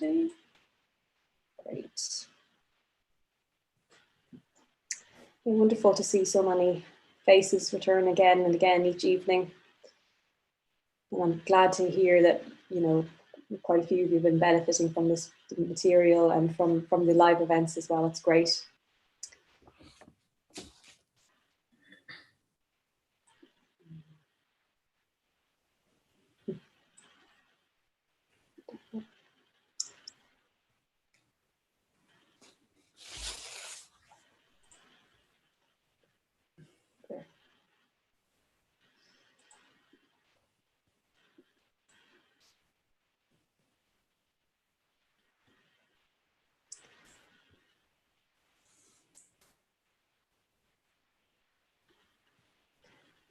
Ready? Great. Wonderful to see so many faces return again and again each evening. And I'm glad to hear that, you know, quite a few of you have been benefiting from this material and from the live events as well. It's great.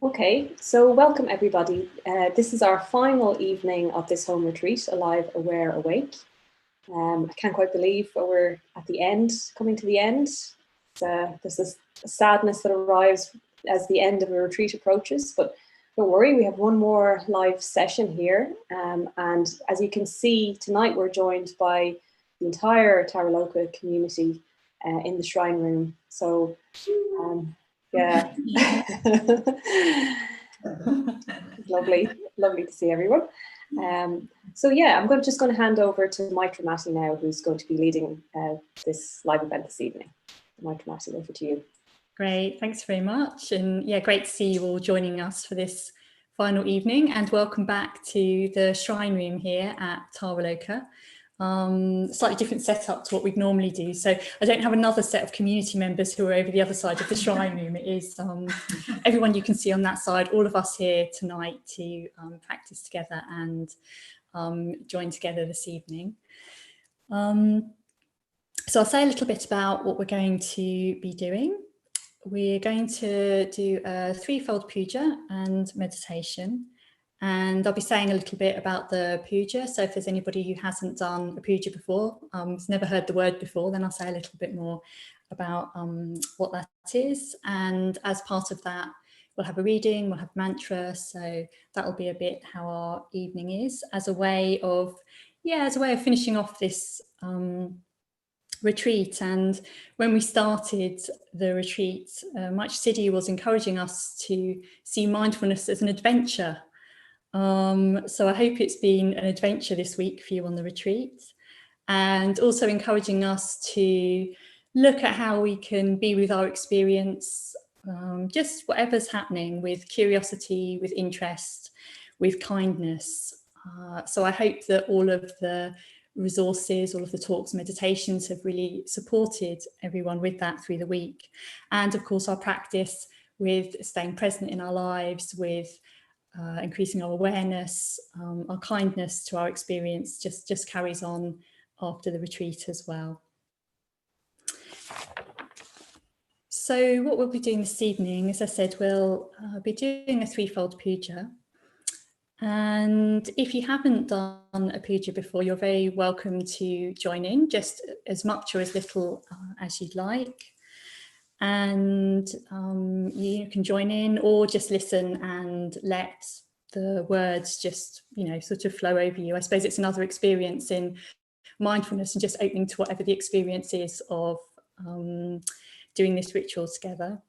Okay, so welcome everybody. This is our final evening of this home retreat, Alive, Aware, Awake. I can't quite believe we're at the end, coming to the end. There's this sadness that arrives as the end of a retreat approaches, but don't worry, we have one more live session here. And as you can see, tonight we're joined by the entire Taraloka community in the shrine room. So, yeah, lovely to see everyone. So yeah, I'm just going to hand over to Maitra Matti now, who's going to be leading this live event this evening. Maitra Matti, over to you. Great, thanks very much. And yeah, great to see you all joining us for this final evening, and welcome back to the shrine room here at Taraloka. Slightly different setup to what we'd normally do. So I don't have another set of community members who are over the other side of the shrine room. It is everyone you can see on that side, all of us here tonight to practice together and join together this evening. So I'll say a little bit about what we're going to be doing. We're going to do a threefold puja and meditation. And I'll be saying a little bit about the puja. So if there's anybody who hasn't done a puja before, has never heard the word before, then I'll say a little bit more about what that is. And as part of that, we'll have a reading, we'll have mantra. So that'll be a bit how our evening is as a way of, finishing off this retreat. And when we started the retreat, Mike Siddy was encouraging us to see mindfulness as an adventure. So I hope it's been an adventure this week for you on the retreat, and also encouraging us to look at how we can be with our experience, just whatever's happening, with curiosity, with interest, with kindness. So I hope that all of the resources, all of the talks, meditations have really supported everyone with that through the week. And of course, our practice with staying present in our lives, with increasing our awareness, our kindness to our experience just carries on after the retreat as well. So what we'll be doing this evening, as I said, we'll be doing a threefold puja. And if you haven't done a puja before, you're very welcome to join in, just as much or as little as you'd like. And you can join in or just listen and let the words just, sort of flow over you. I suppose it's another experience in mindfulness and just opening to whatever the experience is of doing this ritual together.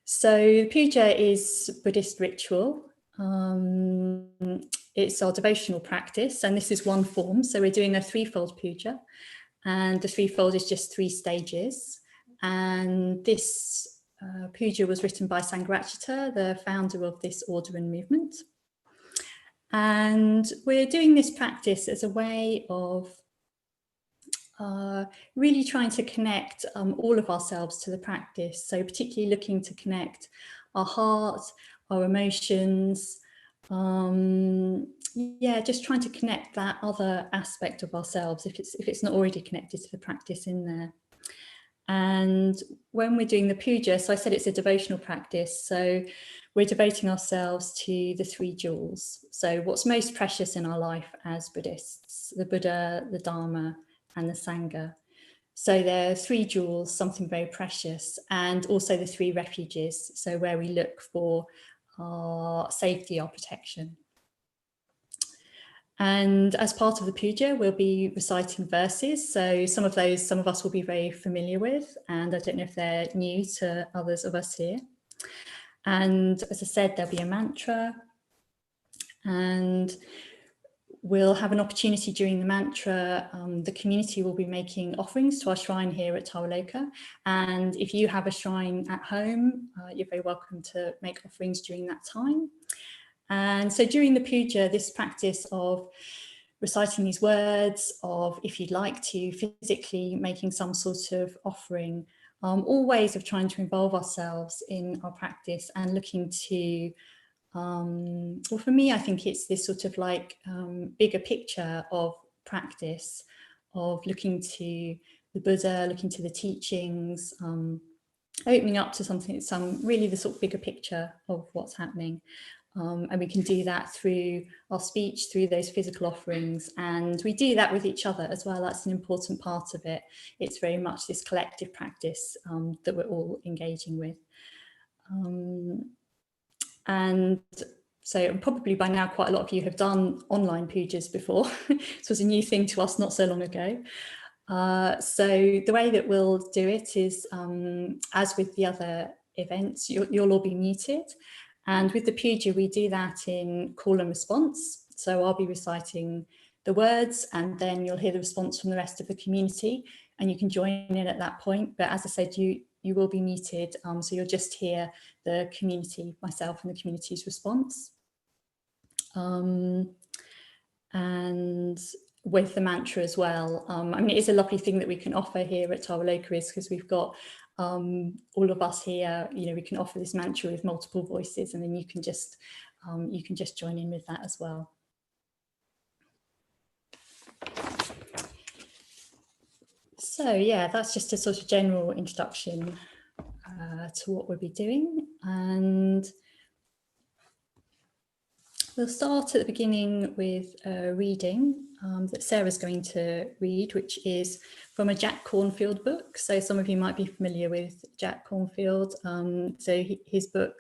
So puja is Buddhist ritual. It's our devotional practice, and this is one form. So we're doing a threefold puja, and the threefold is just 3 stages. And this puja was written by Sangharakshita, the founder of this order and movement. And we're doing this practice as a way of really trying to connect all of ourselves to the practice. So particularly looking to connect our heart, our emotions, just trying to connect that other aspect of ourselves if it's not already connected to the practice in there. And when we're doing the puja, so I said it's a devotional practice, so we're devoting ourselves to the 3 jewels. So what's most precious in our life as Buddhists: the Buddha, the Dharma, and the Sangha. So there are 3 jewels, something very precious, and also the 3 refuges, so where we look for our safety, our protection. And as part of the puja, we'll be reciting verses. So some of us will be very familiar with, and I don't know if they're new to others of us here. And as I said, there'll be a mantra, and we'll have an opportunity during the mantra. The community will be making offerings to our shrine here at Tawaloka. And if you have a shrine at home, you're very welcome to make offerings during that time. And so during the puja, this practice of reciting these words, of if you'd like to, physically making some sort of offering, all ways of trying to involve ourselves in our practice and looking to, well, for me, I think it's this sort of like bigger picture of practice, of looking to the Buddha, looking to the teachings, opening up to something, really the sort of bigger picture of what's happening. And we can do that through our speech, through those physical offerings, and we do that with each other as well. That's an important part of it. It's very much this collective practice that we're all engaging with. And so probably by now quite a lot of you have done online pujas before. This was a new thing to us not so long ago. So the way that we'll do it is, as with the other events, you'll all be muted. And with the puja, we do that in call and response. So I'll be reciting the words, and then you'll hear the response from the rest of the community, and you can join in at that point. But as I said, you will be muted, so you'll just hear the community, myself and the community's response. And with the mantra as well. I mean, it is a lovely thing that we can offer here at Tawaloka, is because we've got all of us here, you know, we can offer this mantra with multiple voices, and then you can just join in with that as well. So yeah, that's just a sort of general introduction to what we'll be doing, and we'll start at the beginning with a reading that Sarah's going to read, which is from a Jack Cornfield book. So some of you might be familiar with Jack Cornfield. So his book,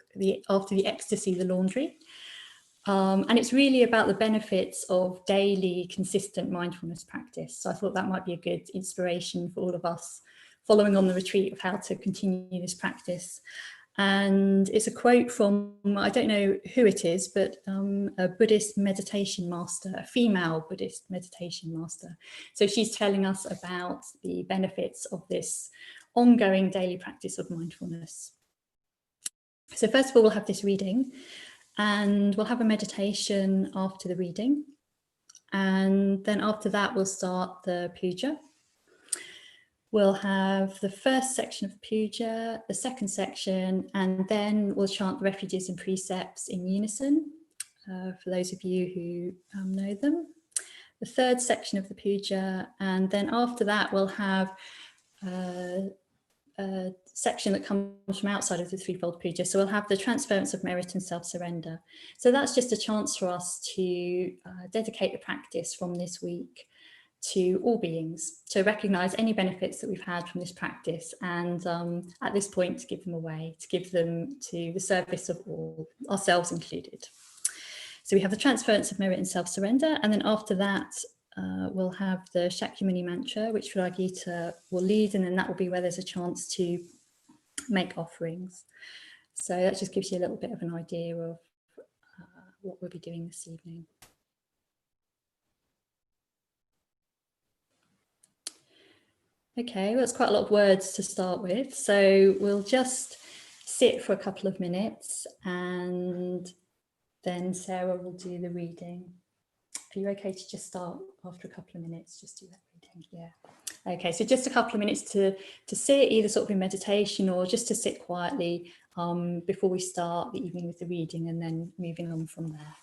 After the Ecstasy, the Laundry. And it's really about the benefits of daily, consistent mindfulness practice. So I thought that might be a good inspiration for all of us following on the retreat of how to continue this practice. And it's a quote from, I don't know who it is, but a Buddhist meditation master, a female Buddhist meditation master. So she's telling us about the benefits of this ongoing daily practice of mindfulness. So first of all, we'll have this reading, and we'll have a meditation after the reading. And then after that, we'll start the puja. We'll have the first section of the puja, the second section, and then we'll chant the refuges and precepts in unison, for those of you who know them. The third section of the puja, and then after that we'll have a section that comes from outside of the Threefold Puja. So we'll have the transference of merit and self-surrender. So that's just a chance for us to dedicate the practice from this week to all beings, to recognise any benefits that we've had from this practice, and at this point to give them away, to give them to the service of all, ourselves included. So we have the transference of merit and self-surrender, and then after that we'll have the Shakyamuni mantra, which Ragita will lead, and then that will be where there's a chance to make offerings. So that just gives you a little bit of an idea of what we'll be doing this evening. Okay, well, that's quite a lot of words to start with. So we'll just sit for a couple of minutes, and then Sarah will do the reading. Are you okay to just start after a couple of minutes? Just do that reading, yeah. Okay, so just a couple of minutes to sit, either sort of in meditation or just to sit quietly before we start the evening with the reading, and then moving on from there.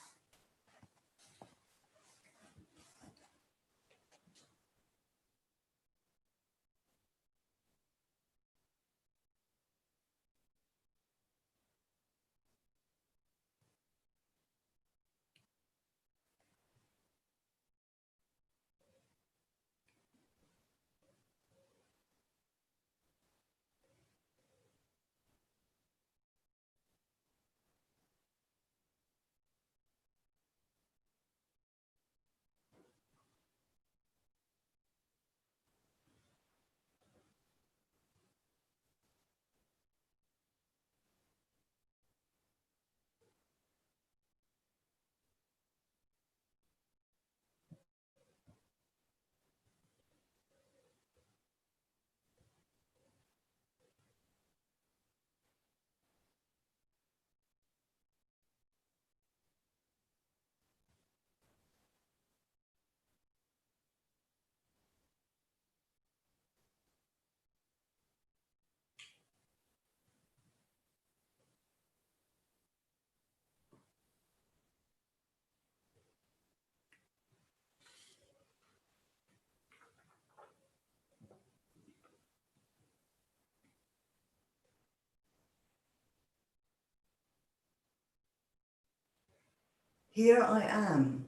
here I am,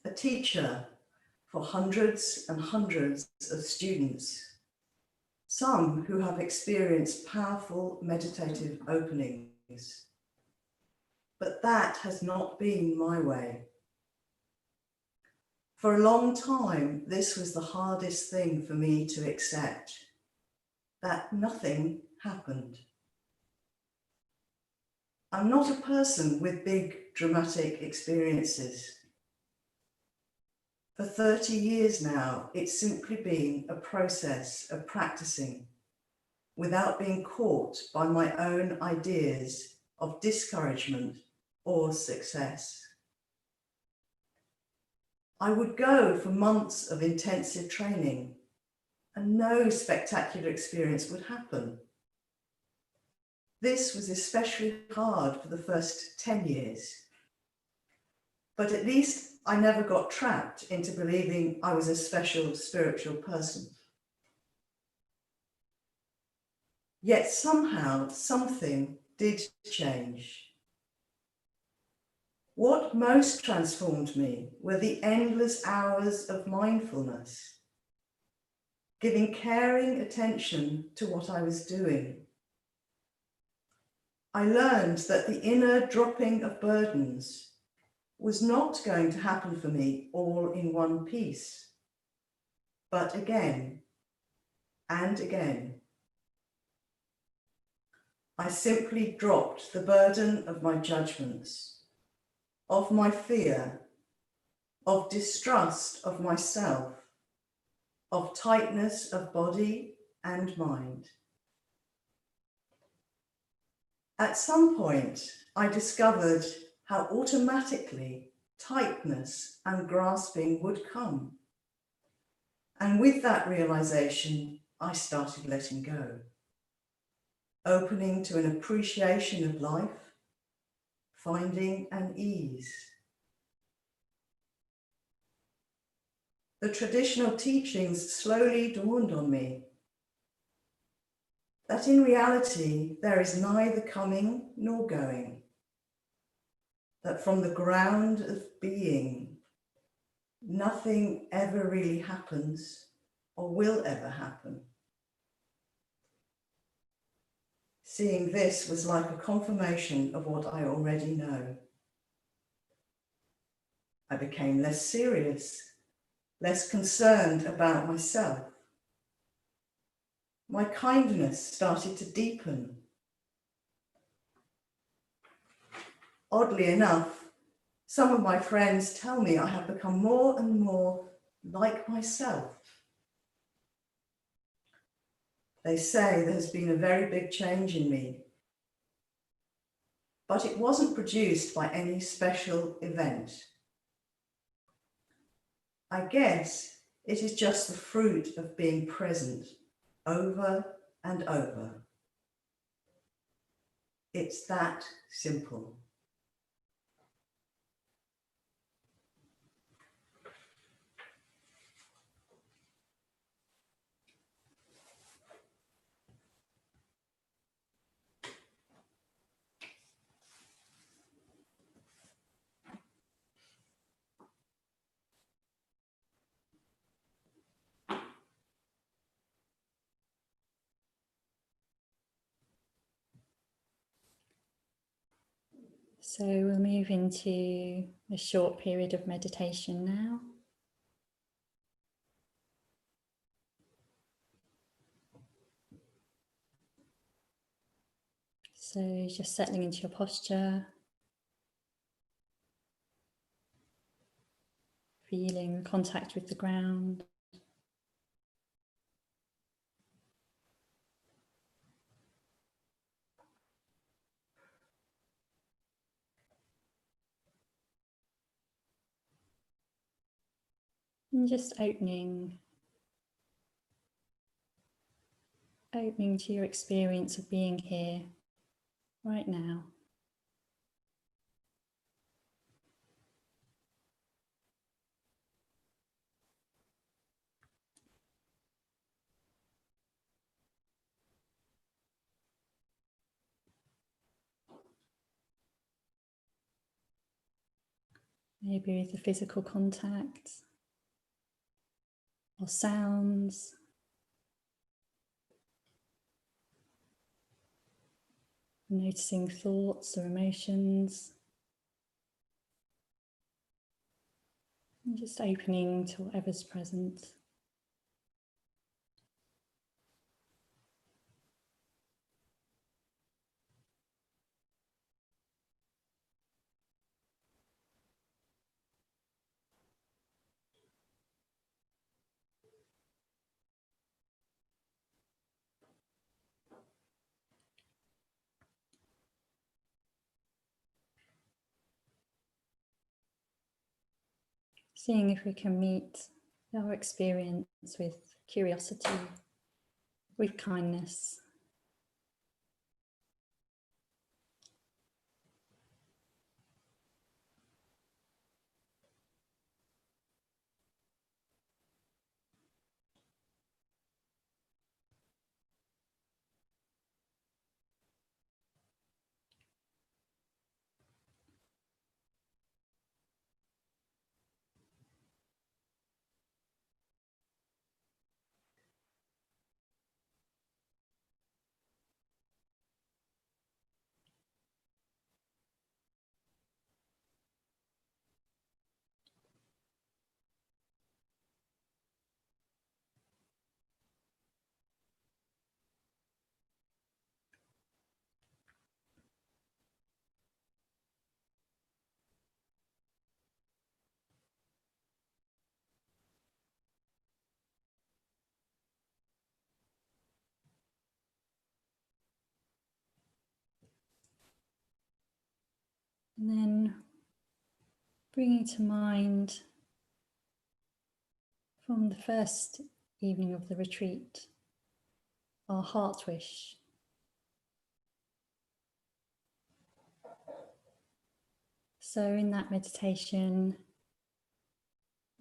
a teacher for hundreds and hundreds of students, some who have experienced powerful meditative openings. But that has not been my way. For a long time, this was the hardest thing for me to accept, that nothing happened. I'm not a person with big dramatic experiences. For 30 years now, it's simply been a process of practicing without being caught by my own ideas of discouragement or success. I would go for months of intensive training and no spectacular experience would happen. This was especially hard for the first 10 years, but at least I never got trapped into believing I was a special spiritual person. Yet somehow something did change. What most transformed me were the endless hours of mindfulness, giving caring attention to what I was doing. I learned that the inner dropping of burdens was not going to happen for me all in one piece, but again and again. I simply dropped the burden of my judgments, of my fear, of distrust of myself, of tightness of body and mind. At some point, I discovered how automatically tightness and grasping would come. And with that realization, I started letting go, opening to an appreciation of life, finding an ease. The traditional teachings slowly dawned on me that in reality, there is neither coming nor going, that from the ground of being, nothing ever really happens or will ever happen. Seeing this was like a confirmation of what I already know. I became less serious, less concerned about myself. My kindness started to deepen. Oddly enough, some of my friends tell me I have become more and more like myself. They say there's been a very big change in me, but it wasn't produced by any special event. I guess it is just the fruit of being present over and over. It's that simple. So we'll move into a short period of meditation now. So just settling into your posture, feeling contact with the ground. And just opening to your experience of being here right now. maybe with the physical contact or sounds. Noticing thoughts or emotions. And just opening to whatever's present. Seeing if we can meet our experience with curiosity, with kindness. And then bringing to mind from the first evening of the retreat, our heart wish. So in that meditation,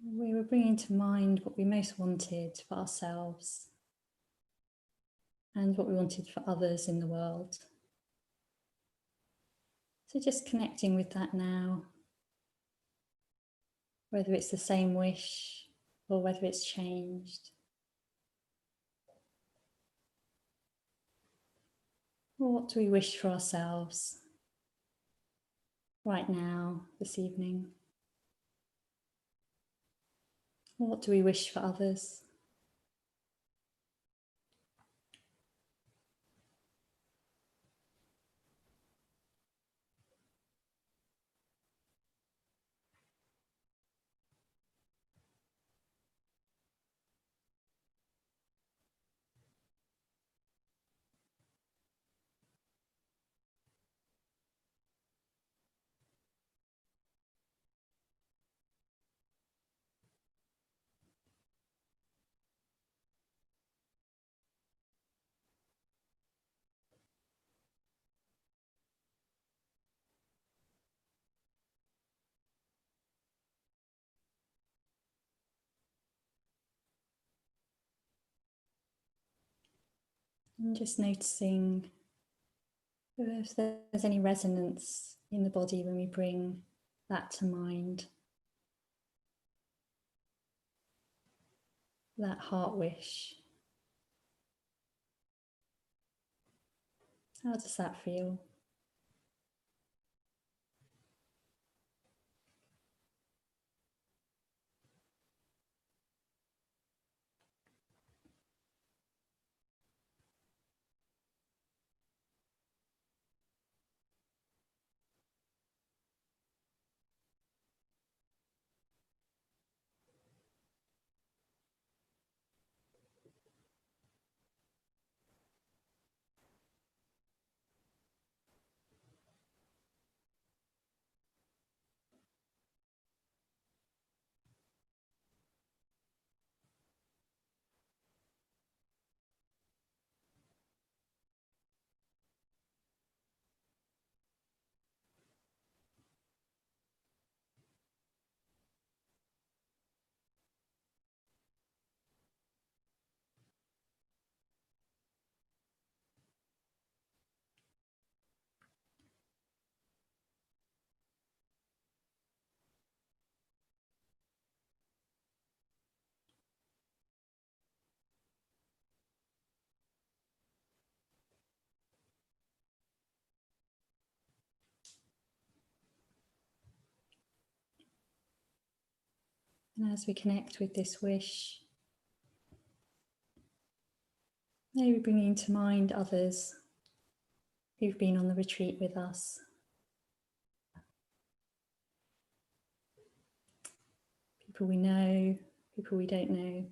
we were bringing to mind what we most wanted for ourselves and what we wanted for others in the world. So just connecting with that now, whether it's the same wish or whether it's changed. Or what do we wish for ourselves right now, this evening? Or what do we wish for others? And just noticing if there's any resonance in the body when we bring that to mind, that heart wish. How does that feel? And as we connect with this wish, maybe bringing to mind others who've been on the retreat with us. People we know, people we don't know.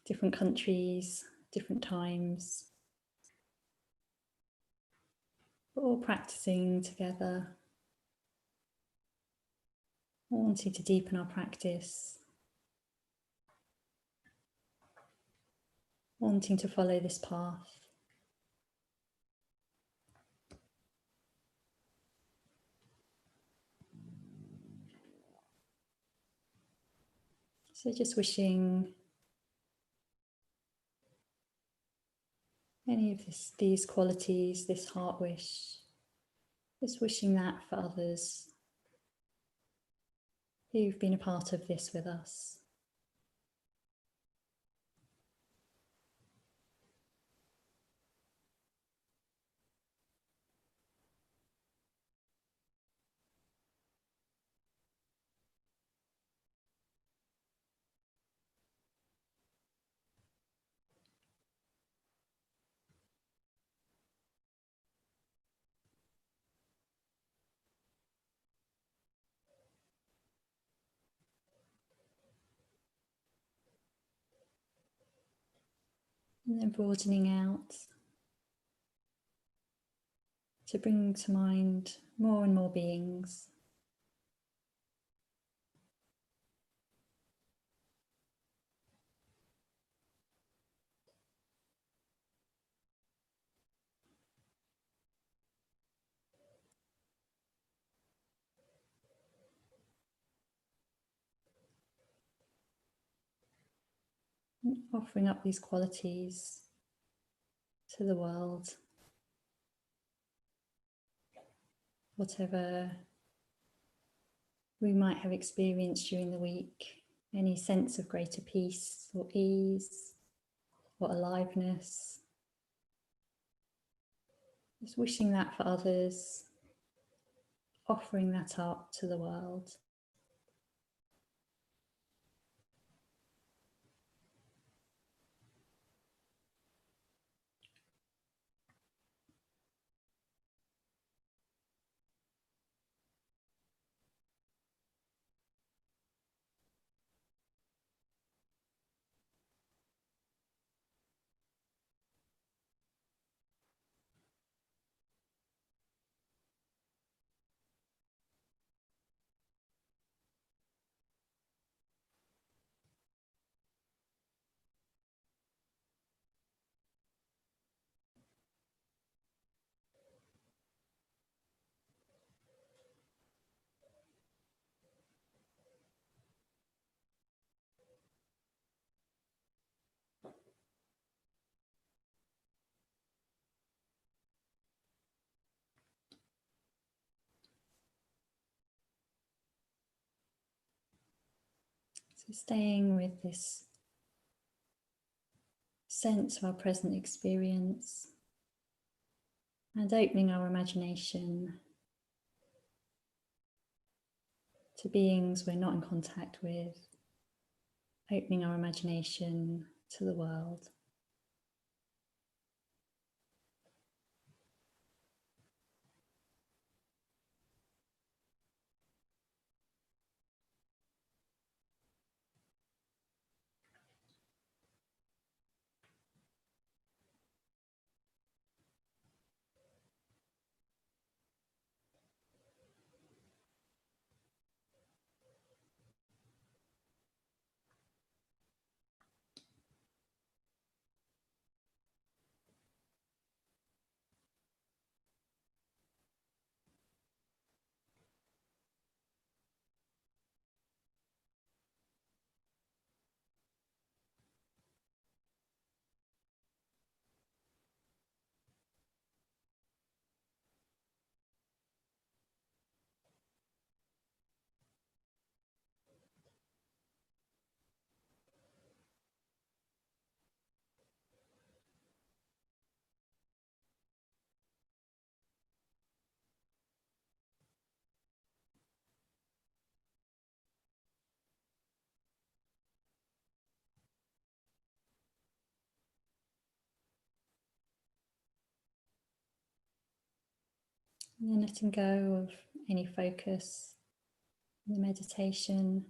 Different countries, different times. But all practicing together. Wanting to deepen our practice. Wanting to follow this path. So just wishing any of these qualities, this heart wish, just wishing that for others who've been a part of this with us. And then broadening out to bring to mind more and more beings. And offering up these qualities to the world. Whatever we might have experienced during the week, any sense of greater peace or ease or aliveness. Just wishing that for others, offering that up to the world. So staying with this sense of our present experience and opening our imagination to beings we're not in contact with, opening our imagination to the world. And then letting go of any focus in the meditation,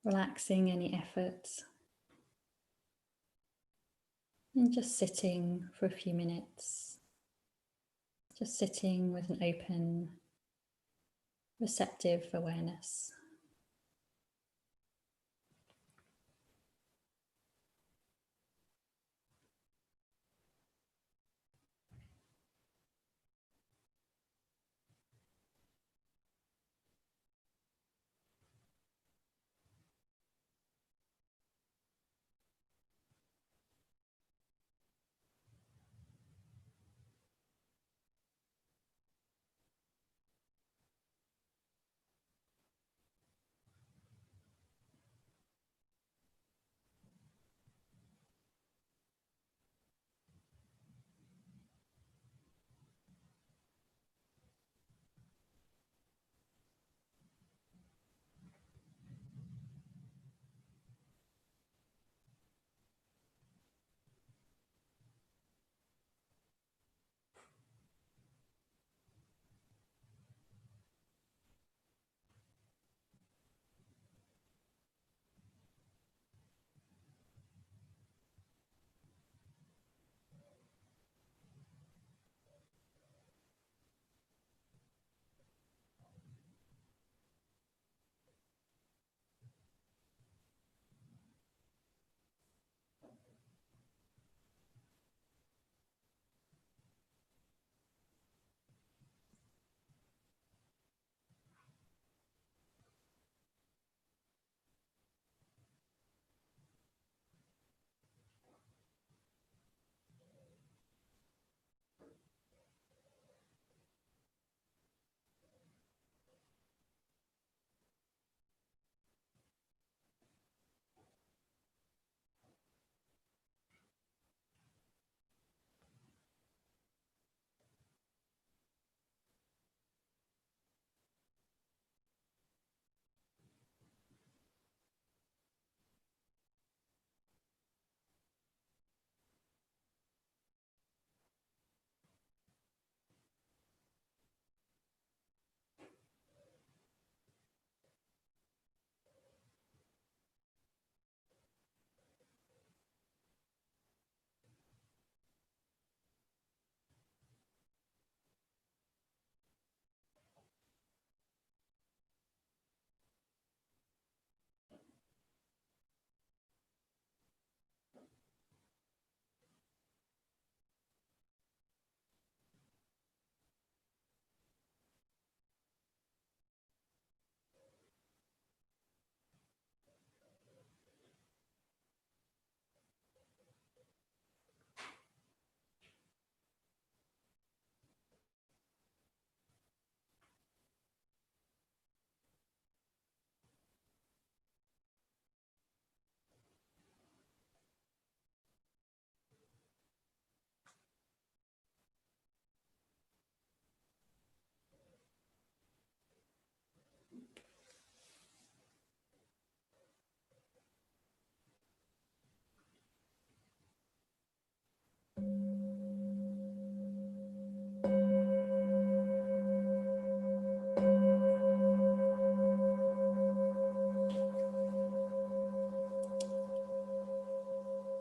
relaxing any effort, and just sitting for a few minutes, just sitting with an open, receptive awareness.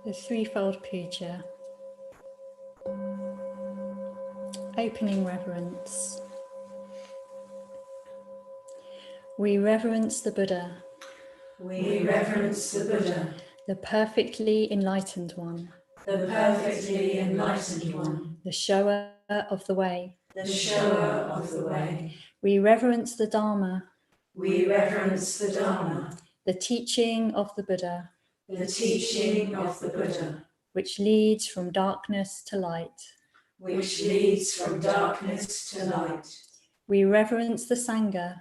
The Threefold Puja. Opening reverence. We reverence the Buddha. We reverence the Buddha, The perfectly enlightened one. the perfectly enlightened one, The shower of the way. the shower of the way. We reverence the Dharma. We reverence the Dharma, The teaching of the Buddha, the teaching of the Buddha, which leads from darkness to light. which leads from darkness to light. We reverence the Sangha.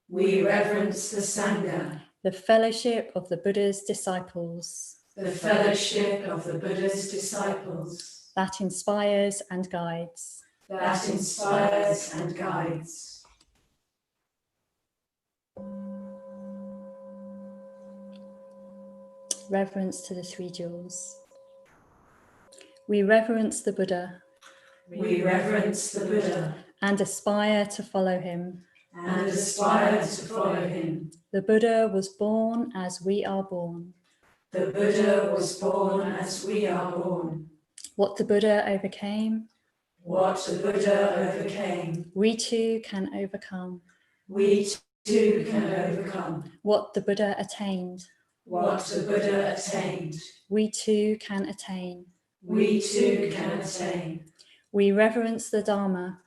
We reverence the Sangha, The fellowship of the Buddha's disciples. the fellowship of the Buddha's disciples, That inspires and guides. that inspires and guides. Reverence to the three jewels. We reverence the Buddha. We reverence the Buddha and aspire to follow him. and aspire to follow him. The Buddha was born as we are born. The Buddha was born as we are born. What the Buddha overcame, What the Buddha overcame, we too can overcome. we too can overcome. What the Buddha attained, What the Buddha attained, we too can attain. we too can attain. We reverence the Dharma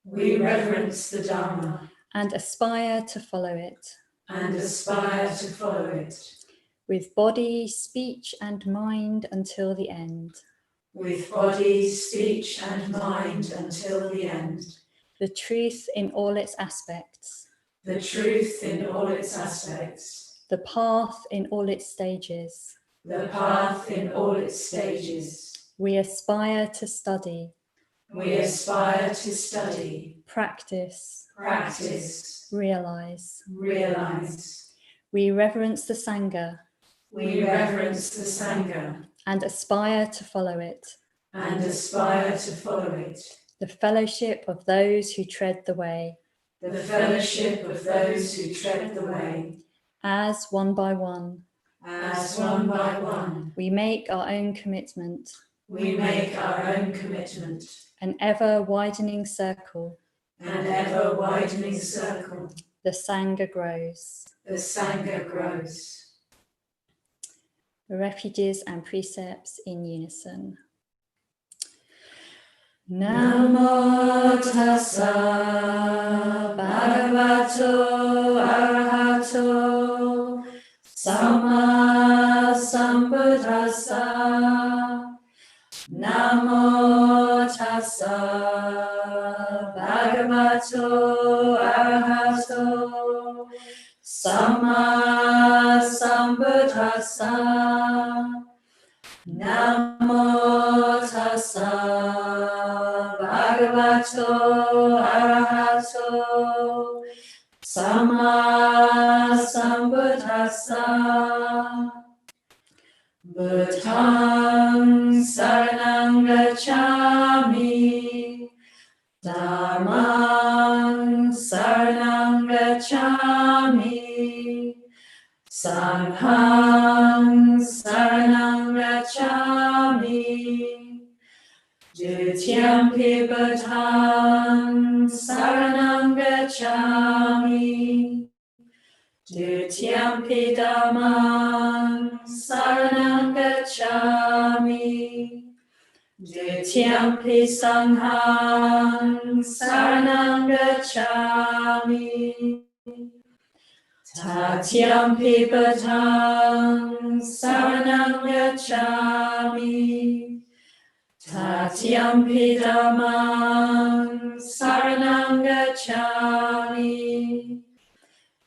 We reverence the Dharma and aspire to follow it. and aspire to follow it. With body, speech and mind until the end. With body, speech and mind until the end. The truth in all its aspects. The truth in all its aspects. The path in all its stages. The path in all its stages. We aspire to study, We aspire to study, practice, practice, realize. realize. We reverence the Sangha We reverence the Sangha and aspire to follow it. and aspire to follow it. The fellowship of those who tread the way. The fellowship of those who tread the way. As one by one, As one by one, we make our own commitment. we make our own commitment. An ever widening circle, An ever widening circle. the Sangha grows. The Sangha grows. The refuges and precepts in unison. Namo tassa bhagavato arahato samma sambuddhassa. Namo tassa bhagavato arahato samma sambuddhassa. Namo tassa bhagavato arahato samma sambuddhassa. Buddhang saranang gacchami, Dhammang saranang gacchami, Sanghang saranang gacchami, Dutiyampi Buddhang saranang gacchami, Dutiyampi Dhammang saranang gacchami, Dutiyampi Sanghang saranang gacchami, Tatyampi Buddhang saranang gacchami, Tatyampi Dhammang saranang gacchami,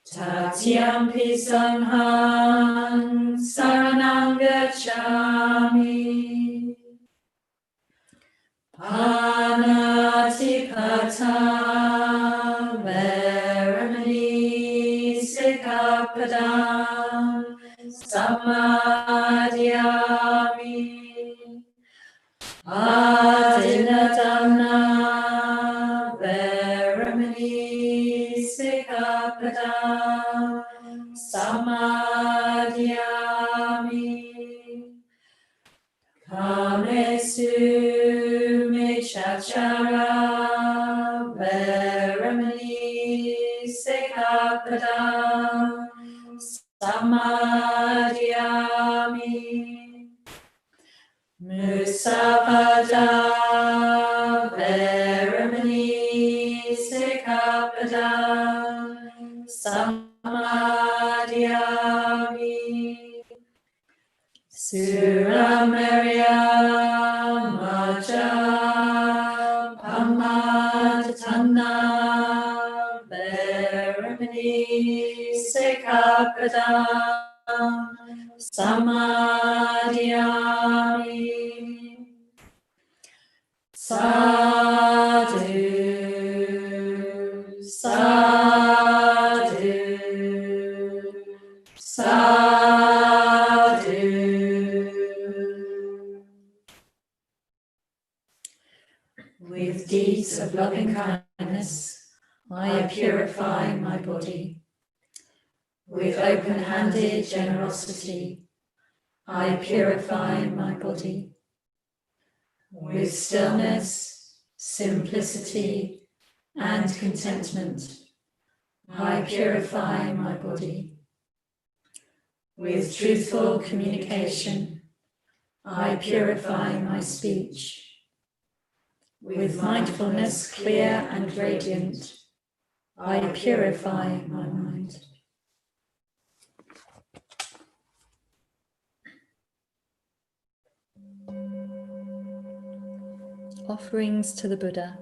Tatyampi Sanghang saranang gacchami. Panatipata veramani sikkhapadam samadhyami. Adinadana veramani sikkhapadam samadhyami. Kamesu michachara veramani sikkhapadam samadhyami. Musapada veramani sikkhapadam samadhyami. Suramarya maja pamadhatana veramani sikkhapadam samadhyami. Sadhu, sadhu, sadhu. We fruits of loving kindness, I purify my body. With open-handed generosity, I purify my body. With stillness, simplicity, and contentment, I purify my body. With truthful communication, I purify my speech. With mindfulness clear and radiant, I purify my mind. Offerings to the Buddha.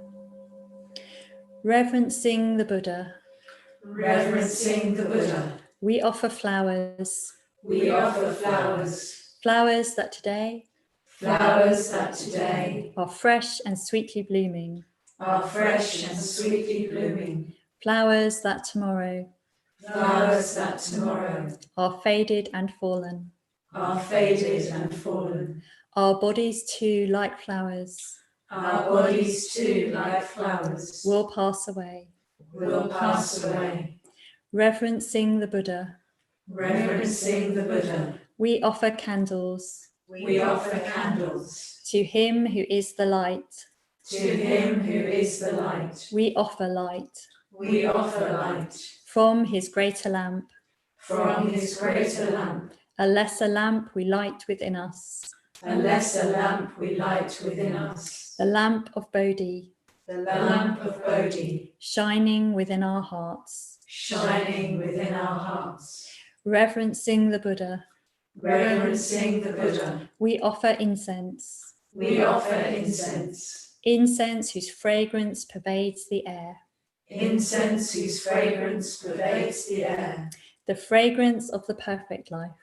Reverencing the Buddha. Reverencing the Buddha. We offer flowers. We offer flowers. Flowers that today Flowers that today are fresh and sweetly blooming. are fresh and sweetly blooming. Flowers that tomorrow Flowers that tomorrow are faded and fallen. are faded and fallen. Our bodies too, like flowers, Our bodies too, like flowers, will pass away. will pass away. Reverencing the Buddha. Reverencing the Buddha. We offer candles We offer candles. to him who is the light. To him who is the light. We offer light We offer light. from his greater lamp. From his greater lamp. A lesser lamp we light within us. A lesser lamp we light within us. The lamp of Bodhi, The lamp of Bodhi, shining within our hearts. shining within our hearts. Reverencing the Buddha. Reverencing the Buddha. We offer incense. We offer incense. Incense whose fragrance pervades the air. Incense whose fragrance pervades the air. The fragrance of the perfect life.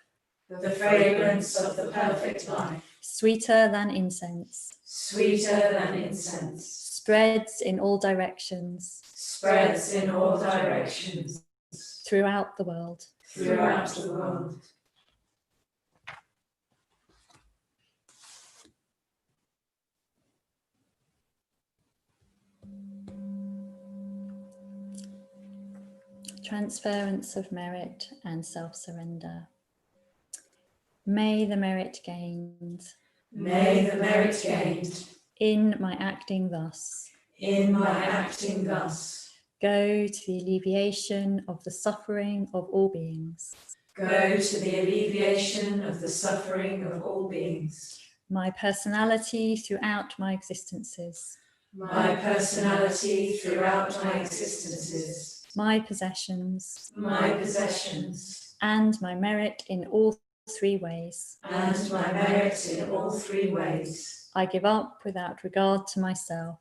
The fragrance of the perfect life. Sweeter than incense. Sweeter than incense. Spreads in all directions. Spreads in all directions. Throughout the world. Throughout the world. Transference of merit and self-surrender. May the merit gained May the merit gained in my acting thus in my acting thus go to the alleviation of the suffering of all beings. go to the alleviation of the suffering of all beings. My personality throughout my existences. My personality throughout my existences. My possessions. My possessions. And my merit in all three ways. And my merit in all three ways. I give up without regard to myself.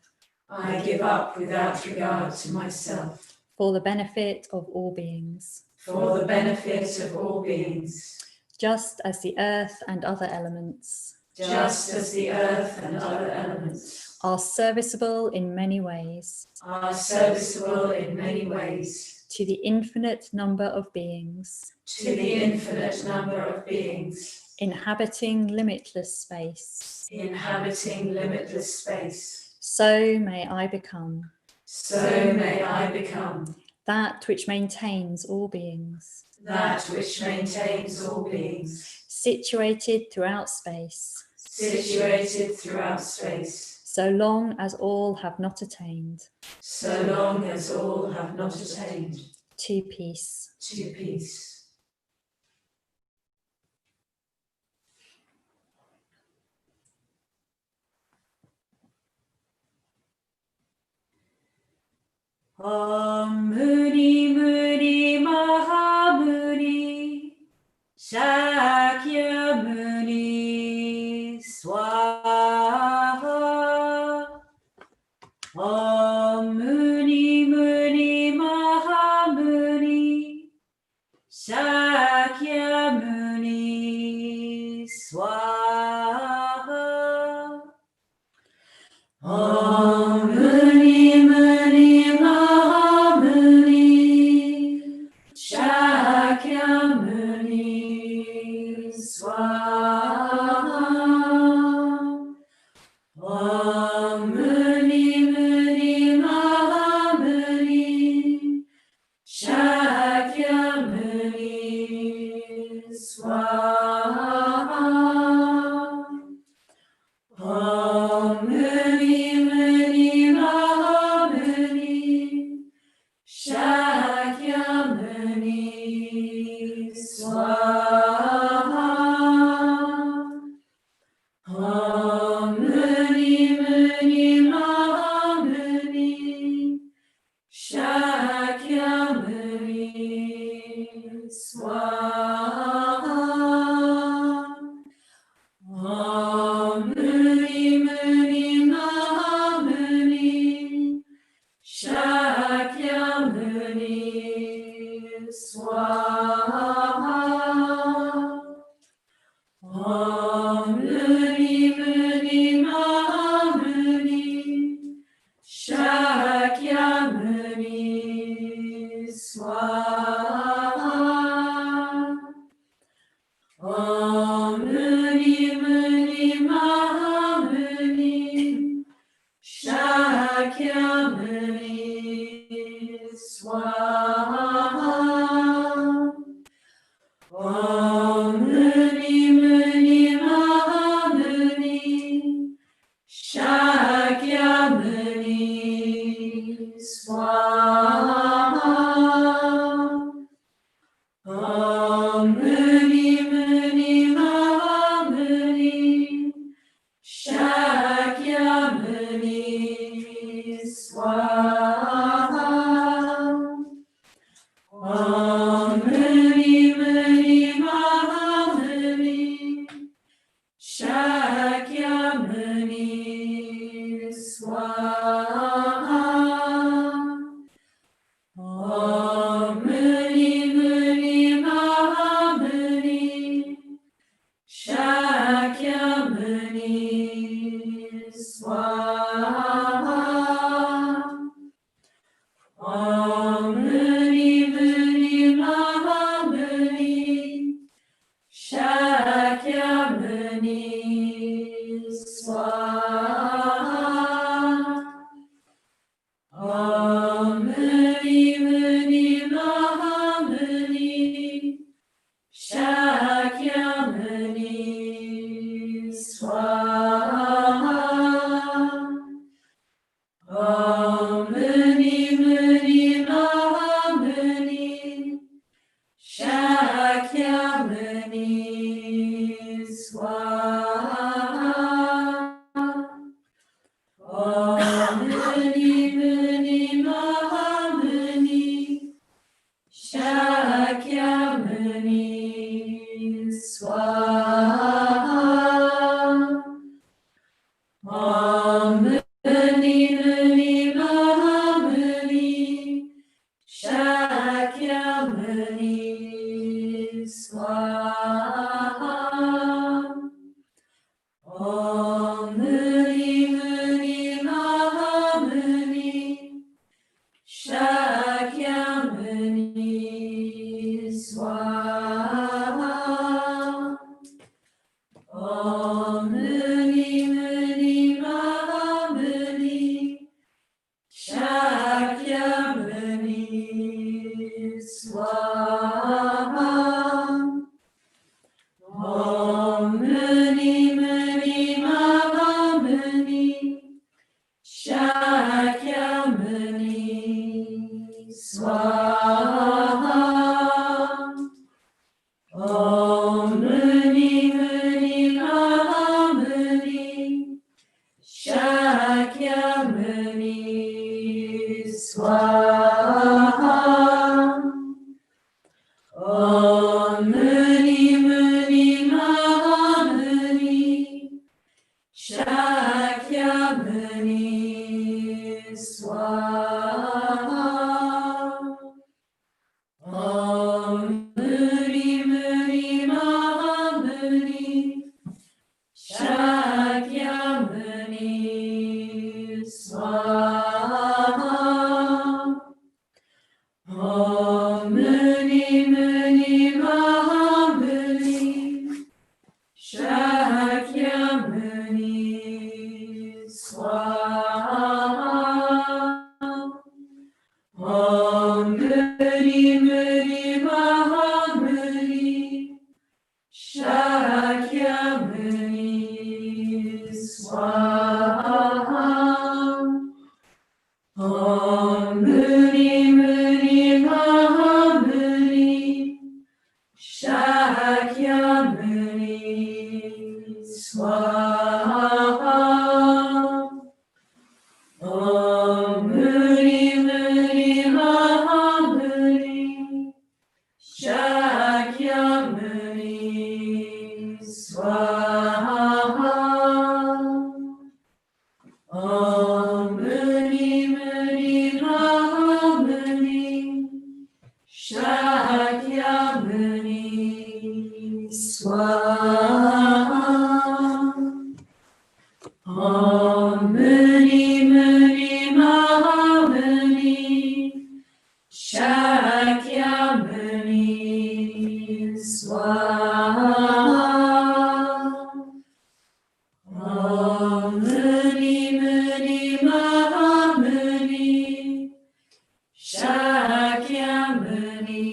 I give up without regard to myself. For the benefit of all beings. For the benefit of all beings. Just as the earth and other elements. Just as the earth and other elements. Are serviceable in many ways. Are serviceable in many ways. To the infinite number of beings. To the infinite number of beings. Inhabiting limitless space. Inhabiting limitless space. So may I become. So may I become. That which maintains all beings. That which maintains all beings. Situated throughout space. Situated throughout space. So long as all have not attained. So long as all have not attained. To peace. To peace. Muni Muni Mahamuni Shakya Muni Swaha. Muni Muni Mahamuni Shakya Muni Swaha. Muni Muni Mahamuni Shakyamuni Swaha. Swaha. Om Muni Muni Mahamuni Shakyamuni Swaha. Om Muni Muni Mahamuni Shakyamuni Swaha. Om Muni Muni Mahamuni Shakyamuni Swaha. Om Muni Muni Mahamuni Shakyamuni Swaha. Om Muni Muni Mahamuni Shakyamuni Swaha. Om Muni Muni Mahamuni Shakyamuni Swaha. Om Muni Muni Mahamuni Shakyamuni Swaha. Om Muni Muni Mahamuni Shakyamuni Swaha. Om Muni Muni Mahamuni Shakyamuni Swaha. Om Muni Muni Mahamuni Shakyamuni Swaha. Om Muni Muni Mahamuni Shakyamuni Swaha. Om Muni Muni Mahamuni Shakyamuni Swaha. Om Muni Muni Mahamuni Shakyamuni Swaha. Om Muni Muni Mahamuni Shakyamuni Swaha. Om Muni Muni Mahamuni Shakyamuni Swaha. Om Muni Muni Mahamuni Shakyamuni Swaha. Om Muni Muni Mahamuni Shakyamuni Swaha. Om Muni Muni Mahamuni Shakyamuni Swaha. Om Muni Muni Mahamuni Shakyamuni Swaha. Om Muni Muni Mahamuni Shakyamuni Swaha. Om Muni Muni Mahamuni Shakyamuni Swaha. Om Muni Muni Mahamuni Shakyamuni Swaha. Om Muni Muni Mahamuni Shakyamuni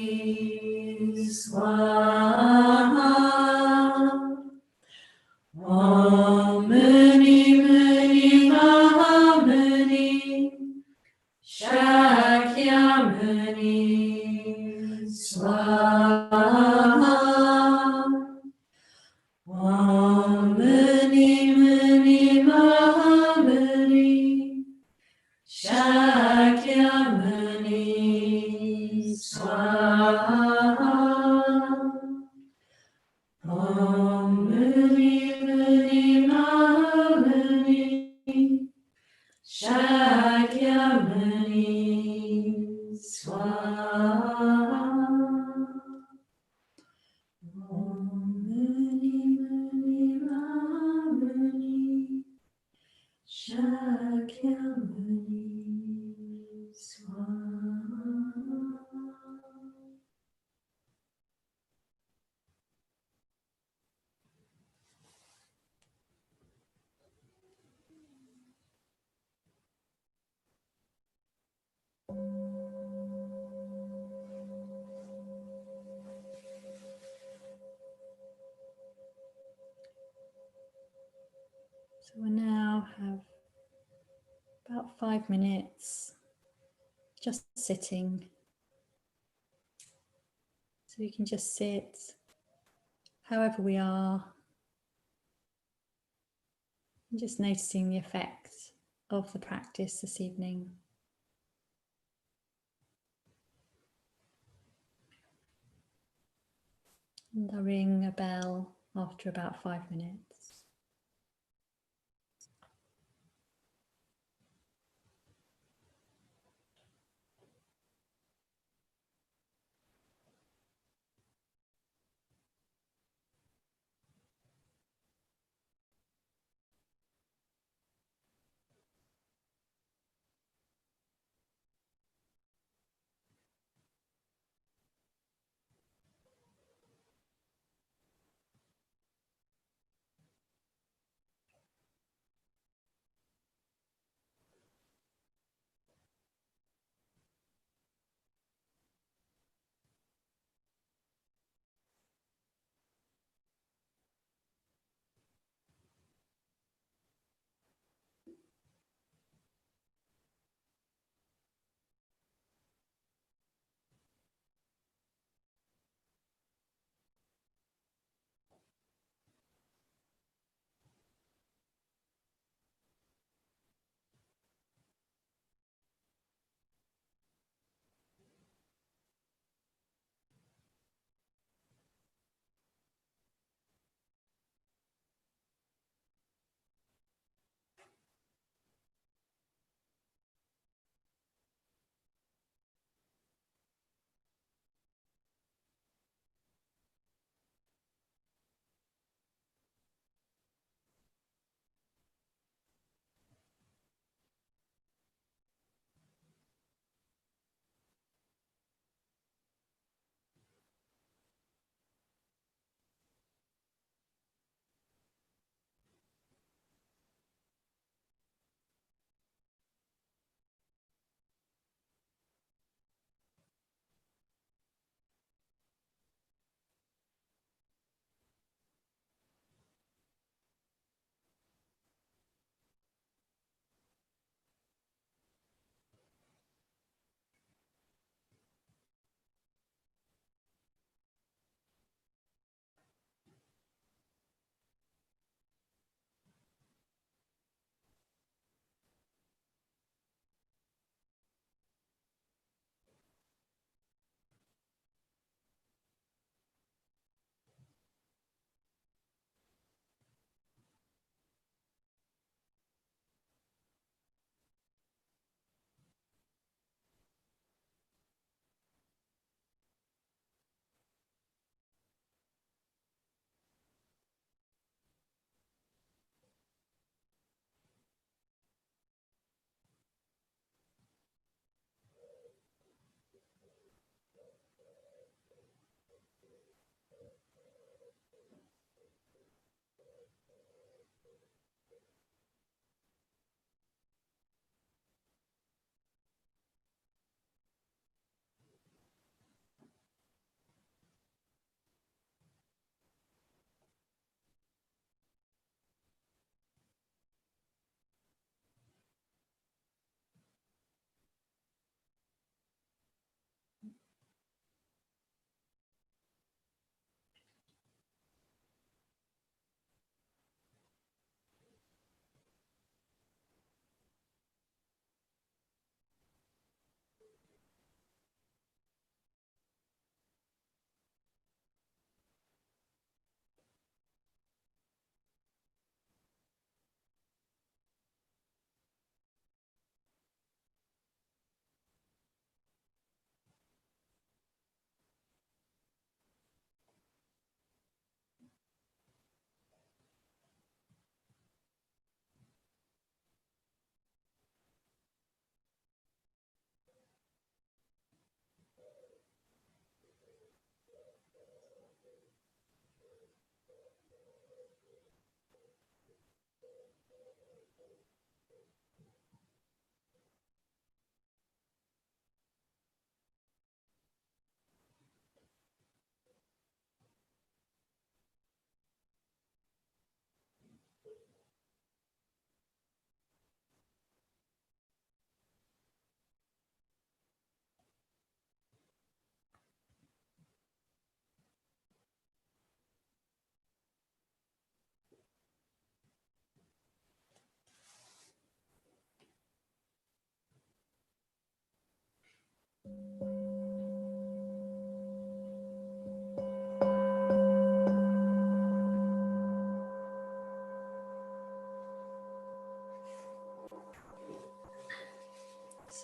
Swaha. Om Muni Muni Mahamuni Shakyamuni Swaha. Om Muni Muni Mahamuni Shakyamuni Swaha. Om Muni Muni Mahamuni Shakyamuni Swaha. Om Muni Muni Mahamuni Shakyamuni Swaha. So we'll now have about 5 minutes just sitting. So you can just sit however we are, and just noticing the effect of the practice this evening. And I'll ring a bell after about 5 minutes.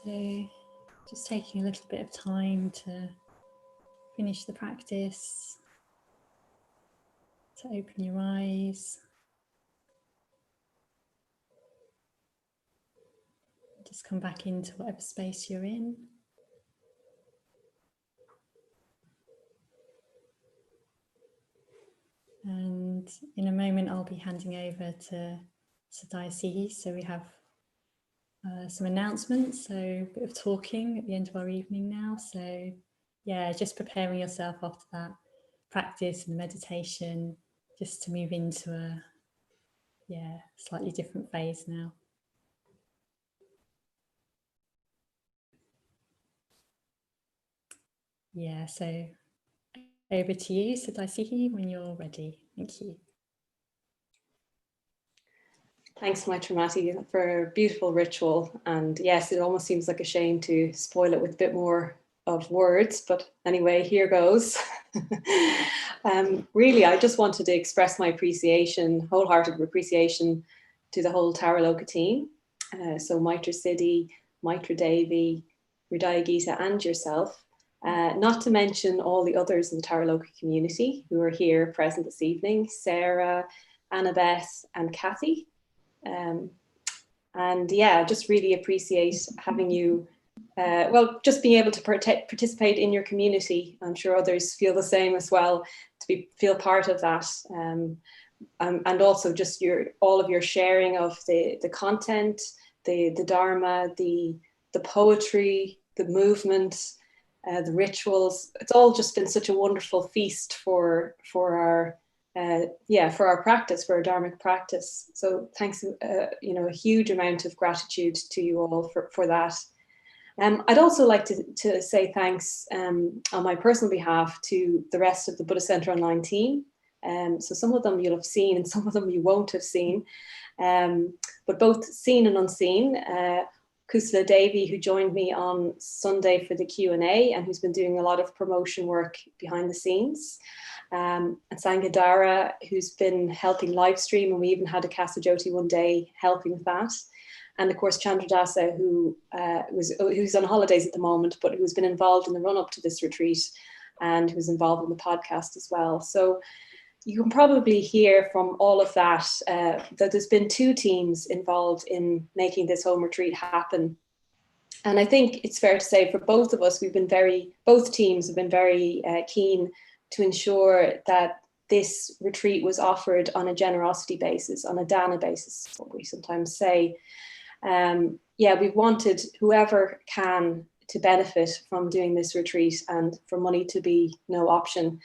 So just taking a little bit of time to finish the practice, to open your eyes. Just come back into whatever space you're in. And in a moment, I'll be handing over to Sadai. So we have some announcements, so a bit of talking at the end of our evening now. So yeah, just preparing yourself after that practice and meditation, just to move into a slightly different phase now. Yeah, so over to you, Sadai, when you're ready. Thank you. Thanks, Maitramati, for a beautiful ritual. And yes, it almost seems like a shame to spoil it with a bit more of words, but anyway, here goes. Really, I just wanted to express my appreciation, wholehearted appreciation to the whole Taraloka team. So Maitra Siddhi, Maitra Devi, Hridaya Gita and yourself. Not to mention all the others in the Taraloka community who are here present this evening, Sarah, Annabeth and Kathy. And yeah, just really appreciate having you, just being able to participate in your community. I'm sure others feel the same as well, to feel part of that. And also just all of your sharing of the content, the Dharma, the poetry, the movement, the rituals. It's all just been such a wonderful feast for our practice, for our Dharmic practice. So thanks, a huge amount of gratitude to you all for that. I'd also like to say thanks on my personal behalf to the rest of the Buddhist Center Online team. So some of them you'll have seen and some of them you won't have seen, but both seen and unseen. Kusala Devi, who joined me on Sunday for the Q&A and who's been doing a lot of promotion work behind the scenes. And Sangadara, who's been helping live stream, and we even had a Kasajoti one day helping with that. And of course, Chandradasa, who's on holidays at the moment, but who's been involved in the run-up to this retreat and who's involved in the podcast as well. So you can probably hear from all of that that there's been two teams involved in making this home retreat happen. And I think it's fair to say for both of us, both teams have been very keen to ensure that this retreat was offered on a generosity basis, on a dana basis, what we sometimes say. We wanted whoever can to benefit from doing this retreat and for money to be no option.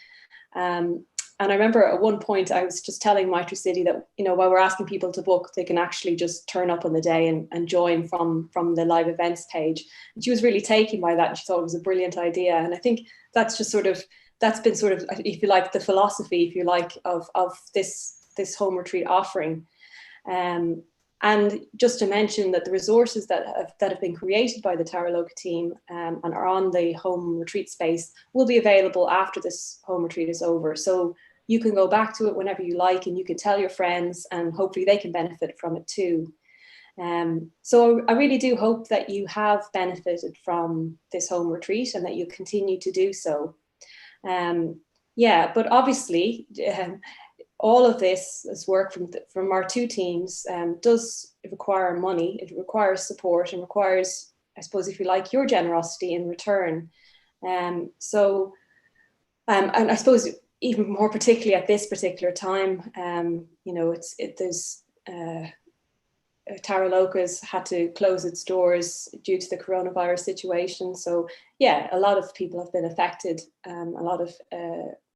And I remember at one point I was just telling Maitra Siddhi that, while we're asking people to book, they can actually just turn up on the day and join from the live events page. And she was really taken by that and she thought it was a brilliant idea. And I think that's been sort of, if you like, the philosophy, if you like, of this home retreat offering. And just to mention that the resources that have been created by the Taraloka team and are on the home retreat space will be available after this home retreat is over. So you can go back to it whenever you like and you can tell your friends and hopefully they can benefit from it too. So I really do hope that you have benefited from this home retreat and that you continue to do so. But obviously, all of this work from our two teams does require money. It requires support and requires, I suppose, if you like, your generosity in return. And I suppose even more particularly at this particular time, there's Taraloka's had to close its doors due to the coronavirus situation. So yeah, a lot of people have been affected. A lot of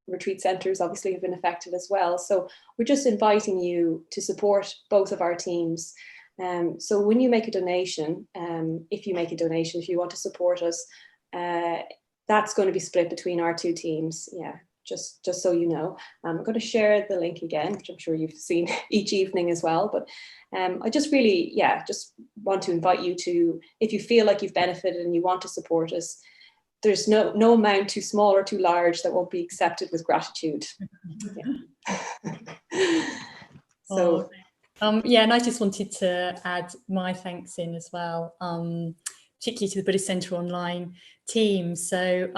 retreat centres obviously have been affected as well. So we're just inviting you to support both of our teams. So when you make a donation, if you want to support us, that's going to be split between our two teams. Yeah, just so you know. I'm going to share the link again, which I'm sure you've seen each evening as well. But I just really, just want to invite you to, if you feel like you've benefited and you want to support us, there's no amount too small or too large that won't be accepted with gratitude. Yeah. So. Yeah, and I just wanted to add my thanks in as well, particularly to the Buddhist Centre Online team. So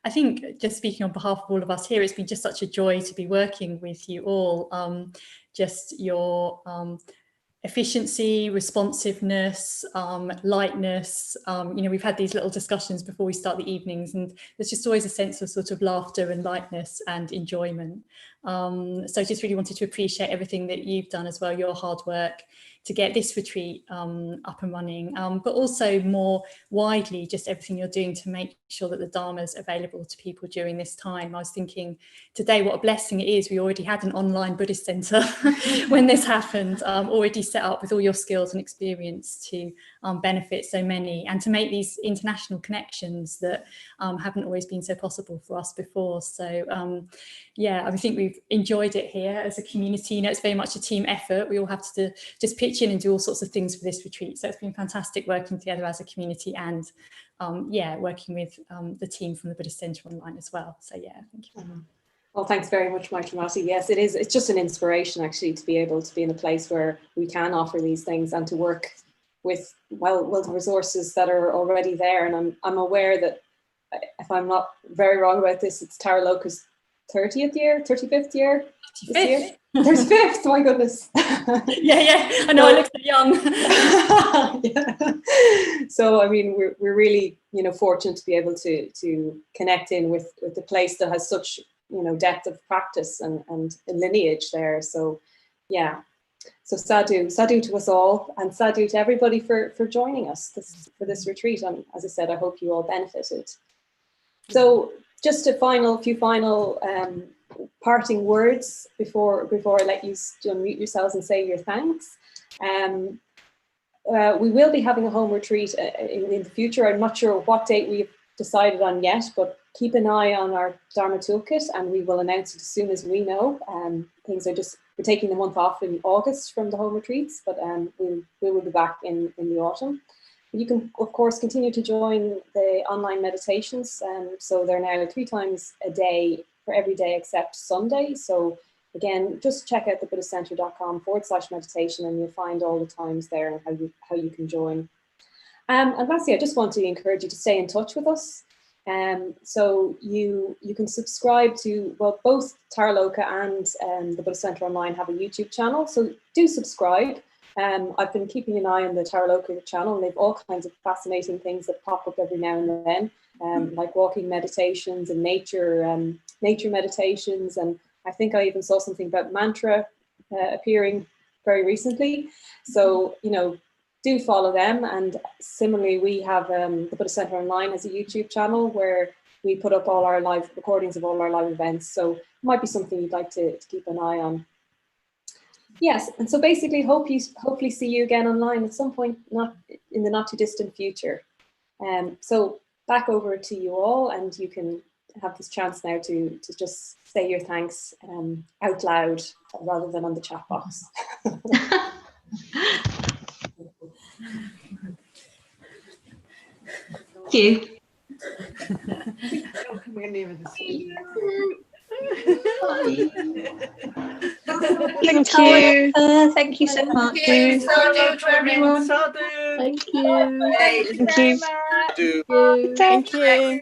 I think, just speaking on behalf of all of us here, it's been just such a joy to be working with you all. Just your efficiency, responsiveness, lightness. We've had these little discussions before we start the evenings, and there's just always a sense of sort of laughter and lightness and enjoyment. So I just really wanted to appreciate everything that you've done as well, your hard work to get this retreat up and running, but also more widely, just everything you're doing to make sure that the Dharma is available to people during this time. I was thinking today what a blessing it is. We already had an online Buddhist centre when this happened, already set up with all your skills and experience to benefit so many, and to make these international connections that haven't always been so possible for us before. So yeah, I think we've enjoyed it here as a community. It's very much a team effort. We all have to just pitch in and do all sorts of things for this retreat. So it's been fantastic working together as a community, and yeah, working with the team from the Buddhist Centre Online as well. So yeah, thank you. Well, thanks very much, Mike Tomasi. Yes, it is. It's just an inspiration actually to be able to be in a place where we can offer these things and to work with the resources that are already there. And I'm aware that, if I'm not very wrong about this, it's Tara Loca's 35th year this year. 35th, my goodness. Yeah, I know, I look so young. Yeah. So I mean, we're really fortunate to be able to connect in with a place that has such depth of practice and lineage there. So yeah, so sadhu to us all, and sadhu to everybody for joining us for this retreat. And as I said, I hope you all benefited. So just a few final parting words before I let you unmute yourselves and say your thanks. We will be having a home retreat in the future. I'm not sure what date we've decided on yet, but keep an eye on our Dharma Toolkit and we will announce it as soon as we know. We're taking the month off in August from the home retreats, but we will be back in the autumn. You can, of course, continue to join the online meditations. So they're now 3 times a day for every day except Sunday. So again, just check out the buddhistcentre.com/meditation and you'll find all the times there and how you can join. And lastly, I just want to encourage you to stay in touch with us. So you can subscribe to, well, both Tara Loca and the Buddhist Centre Online have a YouTube channel. So do subscribe. I've been keeping an eye on the Tara Loca channel, and they've all kinds of fascinating things that pop up every now and then, like walking meditations and nature meditations. And I think I even saw something about mantra appearing very recently. So, do follow them. And similarly, we have the Buddhist Centre Online as a YouTube channel where we put up all our live recordings of all our live events. So it might be something you'd like to keep an eye on. Yes, and so basically hopefully see you again online at some point, not in the not too distant future. So back over to you all, and you can have this chance now to just say your thanks out loud rather than on the chat box. Thank you. Thank you. Thank you so much. Sadhu to everyone. Thank you. Thank you. Thank you. Thank you.